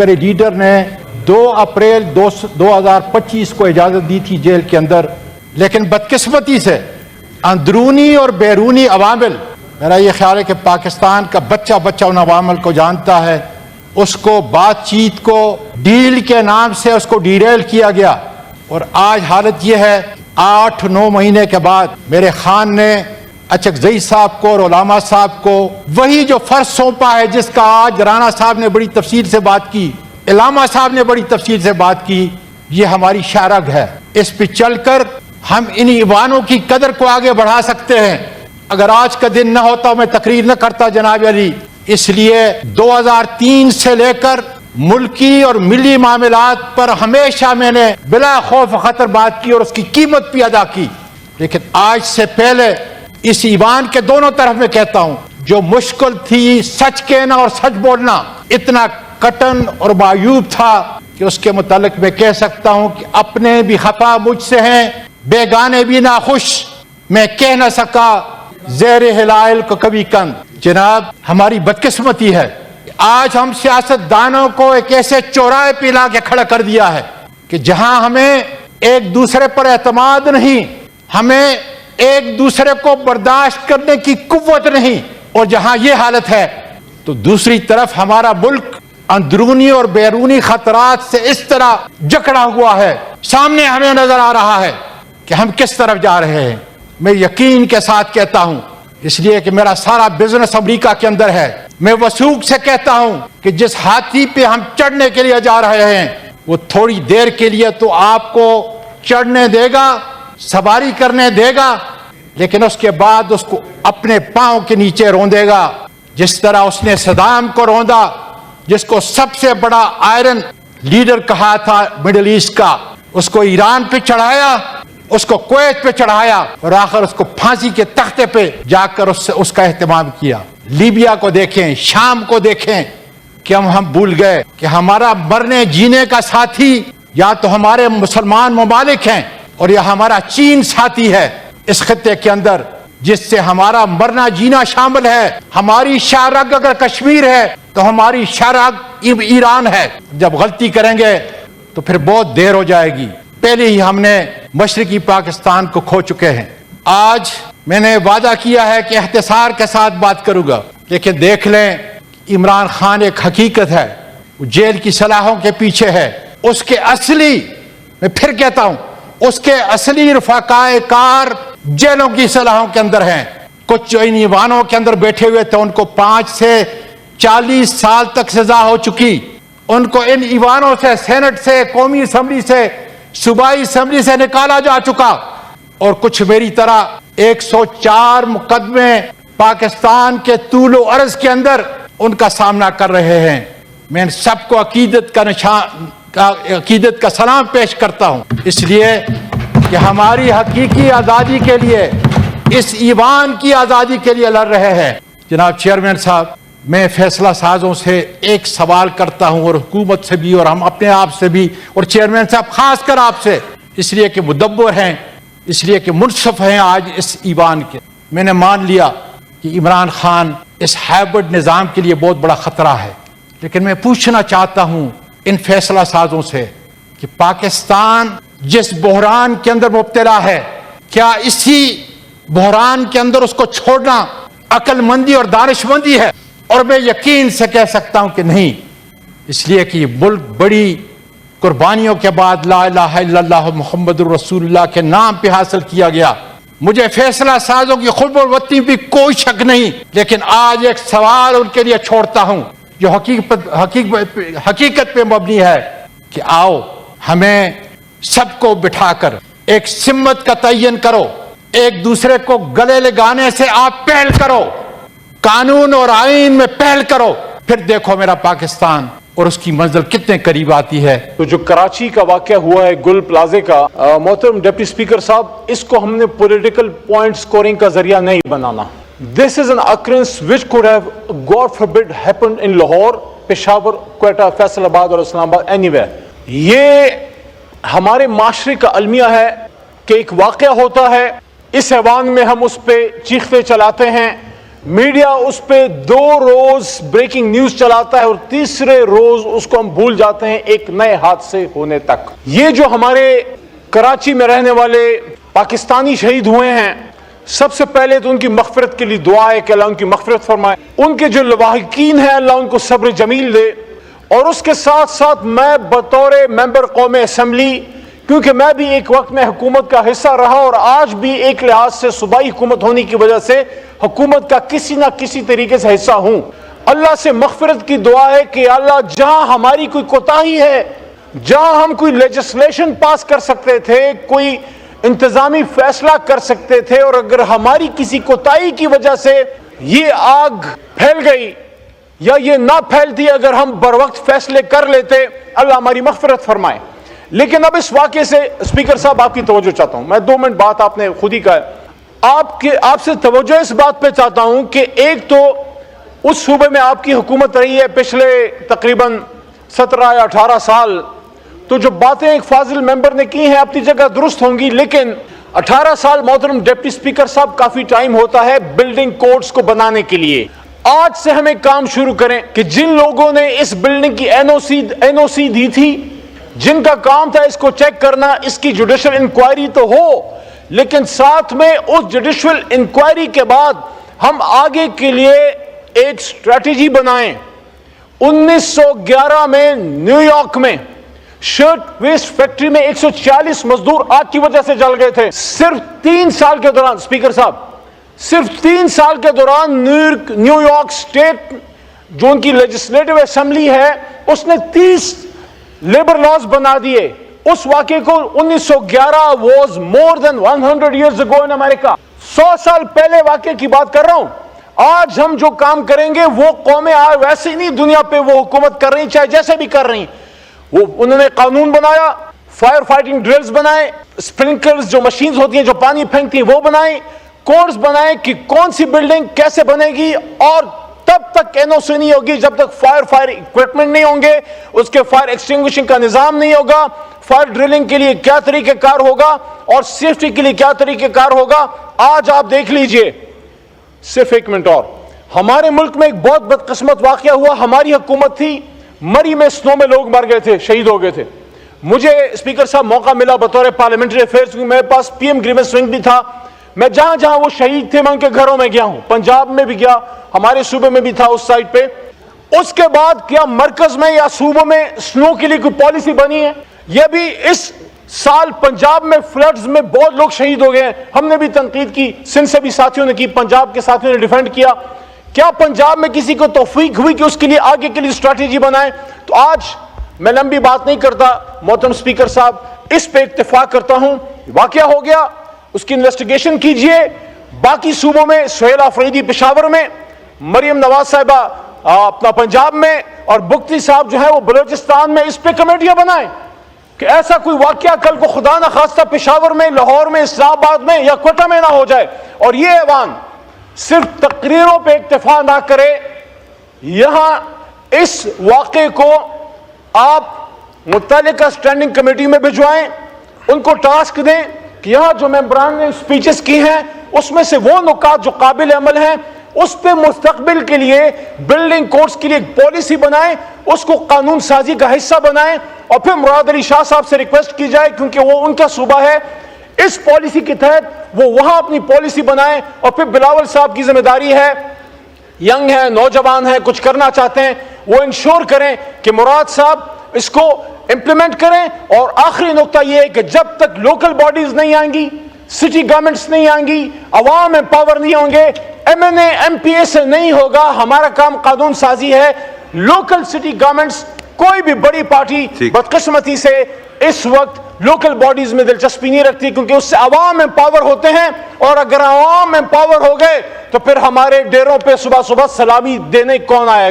میرے لیڈر نے 2 اپریل 2025 کو اجازت دی تھی جیل کے اندر، لیکن بدقسمتی سے اندرونی اور بیرونی عوامل، میرا یہ خیال ہے کہ پاکستان کا بچہ بچہ ان عوامل کو جانتا ہے، اس کو بات چیت کو ڈیل کے نام سے اس کو ڈیریل کیا گیا، اور آج حالت یہ ہے 8-9 مہینے کے بعد میرے خان نے اچکزئی صاحب کو اور علامہ صاحب کو وہی جو فرض سونپا ہے، جس کا آج رانا صاحب نے بڑی تفصیل سے بات کی، علامہ صاحب نے بڑی تفصیل سے بات کی، یہ ہماری شہرگ ہے، اس پہ چل کر ہم ان ایوانوں کی قدر کو آگے بڑھا سکتے ہیں۔ اگر آج کا دن نہ ہوتا میں تقریر نہ کرتا جناب علی، اس لیے 2003 سے لے کر ملکی اور ملی معاملات پر ہمیشہ میں نے بلا خوف و خطر بات کی اور اس کی قیمت بھی ادا کی، لیکن آج سے پہلے اس ایوان کے دونوں طرف میں کہتا ہوں، جو مشکل تھی سچ کہنا اور سچ بولنا اتنا کٹن اور معیوب تھا کہ اس کے متعلق میں کہہ سکتا ہوں کہ اپنے بھی خفا مجھ سے ہیں، بیگانے بھی ناخوش، میں کہہ نہ سکا زیر ہلال کو کبھی کند۔ جناب ہماری بدقسمتی ہے، آج ہم سیاست دانوں کو ایک ایسے چوراہے پہ لا کے کھڑا کر دیا ہے کہ جہاں ہمیں ایک دوسرے پر اعتماد نہیں، ہمیں ایک دوسرے کو برداشت کرنے کی قوت نہیں، اور جہاں یہ حالت ہے تو دوسری طرف ہمارا ملک اندرونی اور بیرونی خطرات سے اس طرح جکڑا ہوا ہے، سامنے ہمیں نظر آ رہا ہے کہ ہم کس طرف جا رہے ہیں۔ میں یقین کے ساتھ کہتا ہوں، اس لیے کہ میرا سارا بزنس امریکہ کے اندر ہے، میں وثوق سے کہتا ہوں کہ جس ہاتھی پہ ہم چڑھنے کے لیے جا رہے ہیں وہ تھوڑی دیر کے لیے تو آپ کو چڑھنے دے گا، سواری کرنے دے گا، لیکن اس کے بعد اس کو اپنے پاؤں کے نیچے روندے گا، جس طرح اس نے صدام کو روندا، جس کو سب سے بڑا آئرن لیڈر کہا تھا مڈل ایسٹ کا، اس کو ایران پہ چڑھایا، اس کو کویت پہ چڑھایا، اور آخر اس کو پھانسی کے تختے پہ جا کر اس کا اہتمام کیا۔ لیبیا کو دیکھیں، شام کو دیکھیں، کہ ہم بھول گئے کہ ہمارا مرنے جینے کا ساتھی یا تو ہمارے مسلمان ممالک ہیں اور یا ہمارا چین ساتھی ہے اس خطے کے اندر، جس سے ہمارا مرنا جینا شامل ہے۔ ہماری شہرگ اگر کشمیر ہے تو ہماری شہرگ ایران ہے۔ جب غلطی کریں گے تو پھر بہت دیر ہو جائے گی، پہلے ہی ہم نے مشرقی پاکستان کو کھو چکے ہیں۔ آج میں نے وعدہ کیا ہے کہ اختصار کے ساتھ بات کروں گا، لیکن دیکھ لیں عمران خان ایک حقیقت ہے، وہ جیل کی سلاخوں کے پیچھے ہے، اس کے اصلی، میں پھر کہتا ہوں، اس کے اصلی رفقائے کار جیلوں کی سلاخوں کے اندر ہیں۔ کچھ جو ان ایوانوں کے اندر بیٹھے ہوئے تھے ان کو 5 سے 40 سال تک سزا ہو چکی، ان کو ان ایوانوں سے، سینٹ سے، قومی اسمبلی سے، صوبائی اسمبلی سے نکالا جا چکا، اور کچھ میری طرح 104 مقدمے پاکستان کے طول و عرض کے اندر ان کا سامنا کر رہے ہیں۔ میں ان سب کو عقیدت کا سلام پیش کرتا ہوں، اس لیے کہ ہماری حقیقی آزادی کے لیے، اس ایوان کی آزادی کے لیے لڑ رہے ہیں۔ جناب چیئرمین صاحب، میں فیصلہ سازوں سے ایک سوال کرتا ہوں، اور حکومت سے بھی، اور ہم اپنے آپ سے بھی، اور چیئرمین صاحب خاص کر آپ سے، اس لیے کہ مدبر ہیں، اس لیے کہ منصف ہیں آج اس ایوان کے۔ میں نے مان لیا کہ عمران خان اس ہائبرڈ نظام کے لیے بہت بڑا خطرہ ہے، لیکن میں پوچھنا چاہتا ہوں ان فیصلہ سازوں سے کہ پاکستان جس بحران کے اندر مبتلا ہے، کیا اسی بحران کے اندر اس کو چھوڑنا عقل مندی اور دانش مندی ہے؟ اور میں یقین سے کہہ سکتا ہوں کہ نہیں، اس لیے کہ یہ ملک بڑی قربانیوں کے بعد لا الہ الا اللہ محمد الرسول اللہ کے نام پہ حاصل کیا گیا۔ مجھے فیصلہ سازوں کی خلب و وطنی بھی کوئی شک نہیں، لیکن آج ایک سوال ان کے لیے چھوڑتا ہوں جو حقیقت پہ مبنی ہے کہ آؤ ہمیں سب کو بٹھا کر ایک سمت کا تعین کرو، ایک دوسرے کو گلے لگانے سے آپ پہل کرو، قانون اور آئین میں پہل کرو، پھر دیکھو میرا پاکستان اور اس کی منزل کتنے قریب آتی ہے۔ تو جو کراچی کا واقعہ ہوا ہے گل پلازے کا، محترم ڈپٹی اسپیکر صاحب، اس کو ہم نے پولیٹیکل پوائنٹ سکورنگ کا ذریعہ نہیں بنانا۔ This is an occurrence which could have, God forbid, happened in Lahore, Peshawar, Quetta, Faisalabad اور اسلام آباد، anywhere۔ یہ ہمارے معاشرے کا المیہ ہے کہ ایک واقعہ ہوتا ہے، اس ایوان میں ہم اس پہ چیختے چلاتے ہیں، میڈیا اس پہ 2 روز بریکنگ نیوز چلاتا ہے اور تیسرے روز اس کو ہم بھول جاتے ہیں ایک نئے حادثے ہونے تک. یہ جو ہمارے کراچی میں رہنے والے پاکستانی شہید ہوئے ہیں، سب سے پہلے تو ان کی مغفرت کے لیے دعا ہے کہ اللہ ان کی مغفرت فرمائے. ان کے جو لواحقین ہیں اللہ ان کو صبر جمیل دے. اور اس کے ساتھ ساتھ میں بطور ممبر قومی اسمبلی، کیونکہ میں بھی ایک وقت میں حکومت کا حصہ رہا اور آج بھی ایک لحاظ سے صوبائی حکومت ہونے کی وجہ سے حکومت کا کسی نہ کسی طریقے سے حصہ ہوں، اللہ سے مغفرت کی دعا ہے کہ اللہ جہاں ہماری کوئی کوتاہی ہے، جہاں ہم کوئی لیجسلیشن پاس کر سکتے تھے، کوئی انتظامی فیصلہ کر سکتے تھے، اور اگر ہماری کسی کوتاہی کی وجہ سے یہ آگ پھیل گئی یا یہ نہ پھیلتی، اگر ہم بر وقت فیصلے کر لیتے، اللہ ہماری مغفرت فرمائے. لیکن اب اس واقعے سے اسپیکر صاحب آپ کی توجہ چاہتا ہوں. میں 2 منٹ بات آپ نے خود ہی کہا ہے. آپ سے توجہ اس بات پہ چاہتا ہوں کہ ایک تو اس صوبے میں آپ کی حکومت رہی ہے پچھلے تقریباً 17 یا 18 سال، تو جو باتیں ایک فاضل ممبر نے کی ہیں اپنی جگہ درست ہوں گی، لیکن 18 سال محترم ڈپٹی اسپیکر صاحب کافی ٹائم ہوتا ہے بلڈنگ کوڈز کو بنانے کے لیے. آج سے ہمیں کام شروع کریں کہ جن لوگوں نے اس بلڈنگ کی این او سی دی تھی، جن کا کام تھا اس کو چیک کرنا، اس کی جوڈیشل انکوائری تو ہو، لیکن ساتھ میں اس جوڈیشل انکوائری کے بعد ہم آگے کے لیے ایک اسٹریٹجی بنائیں. 1911 میں نیو یارک میں شرٹ ویسٹ فیکٹری میں 140 مزدور آگ کی وجہ سے جل گئے تھے. صرف 3 سال کے دوران، اسپیکر صاحب، صرف 3 سال کے دوران نیو یارک اسٹیٹ جو ان کی لیجسلیٹو اسمبلی ہے اس نے 30 لیبر لاز بنا دیے. اس واقعے کو 1911 was more than 100 years ago in America. 100 سال پہلے واقعے کی بات کر رہا ہوں. آج ہم جو کام کریں گے وہ قومیں ویسے ہی نہیں دنیا پہ وہ حکومت کر رہی، چاہے جیسے بھی کر رہی. انہوں نے قانون بنایا، فائر فائٹنگ ڈرلز بنائے، اسپرنکلرز جو مشینز ہوتی ہیں جو پانی پھینکتی ہیں وہ بنائیں، کوڈز بنائیں کہ کون سی بلڈنگ کیسے بنے گی، اور تب تک این او سی نہیں ہوگی جب تک فائر اکوپمنٹ نہیں ہوں گے، اس کے فائر ایکسٹنگوشنگ کا نظام نہیں ہوگا، فائر ڈرلنگ کے لیے کیا طریقہ کار ہوگا اور سیفٹی کے لیے کیا طریقہ کار ہوگا. آج آپ دیکھ لیجئے، صرف 1 منٹ اور، ہمارے ملک میں ایک بہت بدقسمت واقعہ ہوا. ہماری حکومت تھی، مری میں سنو میں لوگ مر گئے تھے، شہید ہو گئے تھے. مجھے اسپیکر صاحب موقع ملا بطور پارلیمنٹری افیئرز، میرے پاس پی ایم گریونس ونگ بھی تھا. میں جہاں جہاں وہ شہید تھے میں ان کے گھروں میں گیا ہوں، پنجاب میں بھی گیا، ہمارے صوبے میں بھی تھا اس سائٹ پہ. اس کے بعد کیا مرکز میں یا صوبوں میں سنو کے لیے کوئی پالیسی بنی ہے؟ یہ بھی اس سال پنجاب میں فلڈز میں بہت لوگ شہید ہو گئے ہیں. ہم نے بھی تنقید کی، سندھ سے بھی ساتھیوں نے کی، پنجاب کے ساتھیوں نے ڈیفینڈ کیا. کیا پنجاب میں کسی کو توفیق ہوئی کہ اس کے لیے آگے کے لیے اسٹریٹجی بنائیں؟ تو آج میں لمبی بات نہیں کرتا محترم اسپیکر صاحب، اس پہ اتفاق کرتا ہوں. واقعہ ہو گیا، اس کی انویسٹیگیشن کیجئے. باقی صوبوں میں سہیل آفریدی پشاور میں، مریم نواز صاحبہ اپنا پنجاب میں، اور بگٹی صاحب جو ہے وہ بلوچستان میں، اس پہ کمیٹیاں بنائیں کہ ایسا کوئی واقعہ کل کو خدا نہ خواستہ پشاور میں، لاہور میں، اسلام آباد میں یا کوئٹہ میں نہ ہو جائے. اور یہ ایوان صرف تقریروں پہ اکتفا نہ کرے، یہاں اس واقعے کو آپ متعلقہ اسٹینڈنگ کمیٹی میں بھجوائیں، ان کو ٹاسک دیں کہ یہاں جو ممبران نے سپیچز کی ہیں اس میں سے وہ نکات جو قابل عمل ہیں اس پہ مستقبل کے لیے بلڈنگ کوڈز کے لیے ایک پالیسی بنائیں، اس کو قانون سازی کا حصہ بنائیں. اور پھر مراد علی شاہ صاحب سے ریکویسٹ کی جائے، کیونکہ وہ ان کا صوبہ ہے، اس پالیسی کے تحت وہ وہاں اپنی پالیسی بنائیں. اور پھر بلاول صاحب کی ذمہ داری ہے، ینگ ہیں، نوجوان ہیں، کچھ کرنا چاہتے ہیں، وہ انشور کریں کہ مراد صاحب اس کو امپلیمنٹ کریں. اور آخری نقطہ یہ ہے کہ جب تک لوکل باڈیز نہیں آئیں گی، سٹی گورنمنٹس نہیں آئیں گی، عوام امپاور نہیں ہوں گے، M N A M P A سے نہیں ہوگا. ہمارا کام قانون سازی ہے. لوکل سٹی گورنمنٹس، کوئی بھی بڑی پارٹی بدقسمتی سے اس وقت لوکل باڈیز میں دلچسپی نہیں رکھتی، کیونکہ اس سے عوام امپاور ہوتے ہیں. اور اگر عوام امپاور ہو گئے تو پھر ہمارے ڈیروں پہ صبح صبح سلامی دینے کون آئے گا؟